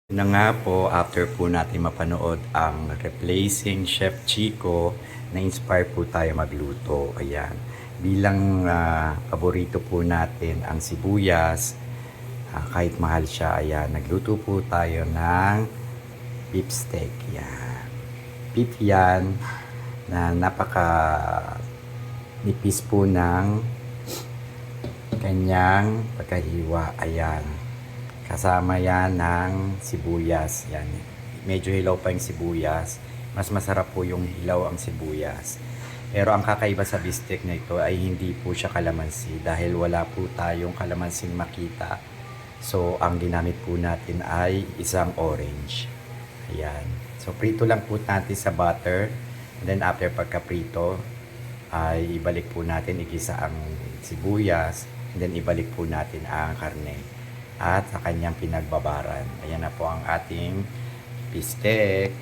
Na nga po, after po natin mapanood ang Replacing Chef Chico, na-inspire po tayo magluto. Ayan. Bilang paborito po natin ang sibuyas, kahit mahal siya, ayan, nagluto po tayo ng beef steak. Yan. Beef yan na napaka nipis po ng kanyang pagkahiwa. Ayan. Kasama yan ng sibuyas. Yan. Medyo hilaw pa yung sibuyas. Mas masarap po yung hilaw ang sibuyas. Pero ang kakaiba sa bistek na ito ay hindi po siya kalamansi dahil wala po tayong kalamansing makita. So, ang ginamit po natin ay isang orange. Ayan. So, prito lang po natin sa butter. And then, after pagka-prito, ay ibalik po natin, igisa ang sibuyas. And then, ibalik po natin ang karne at sa kanyang pinagbabaran. Ayan na po ang ating bistek.